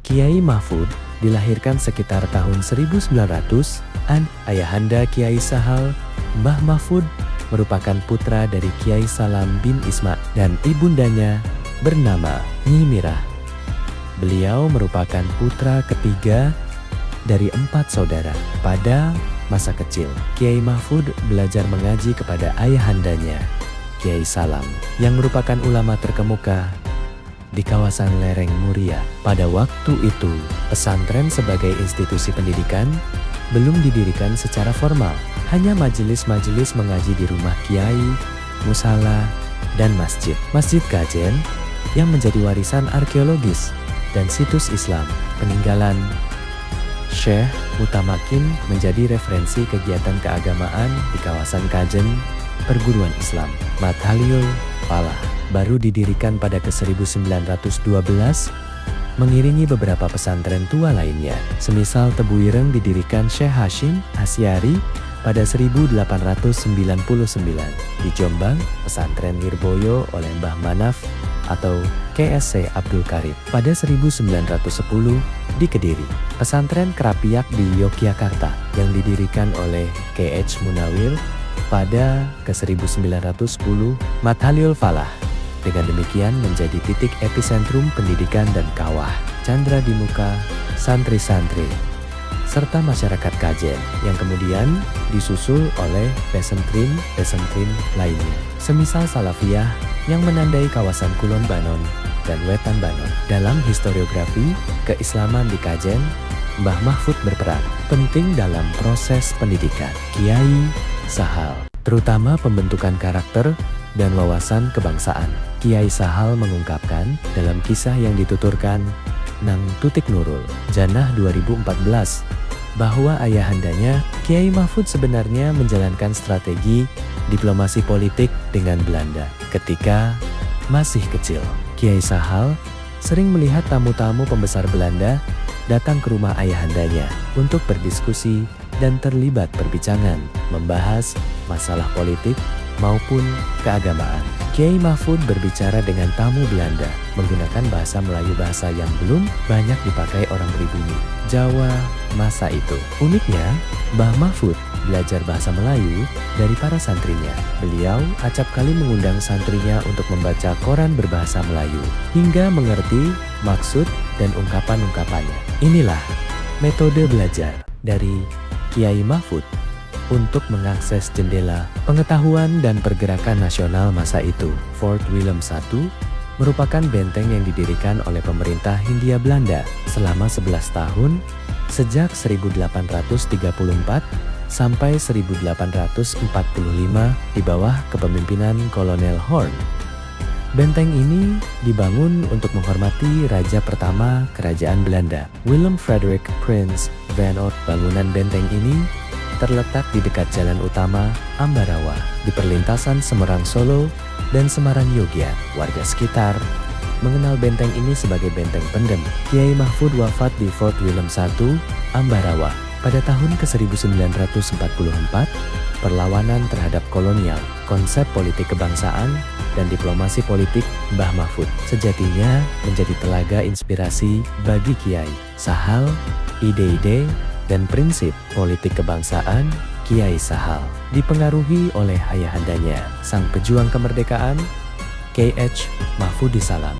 Kiai Mahfud dilahirkan sekitar tahun 1900-an. Ayahanda Kiai Sahal, Mbah Mahfud, merupakan putra dari Kiai Salam bin Isma dan ibundanya bernama Nyi Mirah. Beliau merupakan putra ketiga dari 4 saudara. Pada masa kecil, Kiai Mahfud belajar mengaji kepada ayahandanya, Kiai Salam, yang merupakan ulama terkemuka di kawasan lereng Muria. Pada waktu itu, pesantren sebagai institusi pendidikan belum didirikan secara formal. Hanya majelis-majelis mengaji di rumah kiai, musala, dan masjid. Masjid Kajen yang menjadi warisan arkeologis dan situs Islam peninggalan Syekh Mutamakin menjadi referensi kegiatan keagamaan di kawasan Kajen, perguruan Islam. Madhaliyul Falah baru didirikan pada ke-1912, mengiringi beberapa pesantren tua lainnya. Semisal Tebu Ireng didirikan Syekh Hashim Asyari pada 1899. Di Jombang, pesantren Lirboyo oleh Mbah Manaf atau KSC Abdul Karim pada 1910. Di Kediri, pesantren Kerapiak di Yogyakarta yang didirikan oleh KH Munawir pada ke-1910. Madhaliyul Falah dengan demikian menjadi titik epicentrum pendidikan dan kawah candra di muka santri-santri serta masyarakat Kajen yang kemudian disusul oleh pesantren lainnya. Semisal Salafiyah yang menandai kawasan Kulon Banon dan Wetan Banon. Dalam historiografi keislaman di Kajen, Mbah Mahfud berperan penting dalam proses pendidikan Kiai Sahal, terutama pembentukan karakter dan wawasan kebangsaan. Kiai Sahal mengungkapkan dalam kisah yang dituturkan Nang Tutik Nurul, Janah 2014, bahwa ayahandanya, Kiai Mahfud sebenarnya menjalankan strategi diplomasi politik dengan Belanda. Ketika masih kecil, Kiai Sahal sering melihat tamu-tamu pembesar Belanda datang ke rumah ayahandanya untuk berdiskusi dan terlibat perbincangan, membahas masalah politik maupun keagamaan. Kiai Mahfud berbicara dengan tamu Belanda menggunakan bahasa Melayu, bahasa yang belum banyak dipakai orang pribumi Jawa masa itu. Uniknya, Mbah Mahfud belajar bahasa Melayu dari para santrinya. Beliau acap kali mengundang santrinya untuk membaca koran berbahasa Melayu hingga mengerti maksud dan ungkapan-ungkapannya. Inilah metode belajar dari Kiai Mahfud untuk mengakses jendela pengetahuan dan pergerakan nasional masa itu. Fort Willem I merupakan benteng yang didirikan oleh pemerintah Hindia Belanda selama 11 tahun sejak 1834 sampai 1845 di bawah kepemimpinan Kolonel Horn. Benteng ini dibangun untuk menghormati raja pertama kerajaan Belanda, Willem Frederik Prins van Oort. Bangunan benteng ini terletak di dekat jalan utama Ambarawa di perlintasan Semarang Solo dan Semarang Yogya. Warga sekitar mengenal benteng ini sebagai benteng pendem. Kiai Mahfud wafat di Fort Willem I, Ambarawa pada tahun ke-1944. Perlawanan terhadap kolonial, konsep politik kebangsaan, dan diplomasi politik Mbah Mahfud sejatinya menjadi telaga inspirasi bagi Kiai Sahal. Ide-ide dan prinsip politik kebangsaan Kiai Sahal dipengaruhi oleh ayahandanya, sang pejuang kemerdekaan, KH Mahfudi Salam.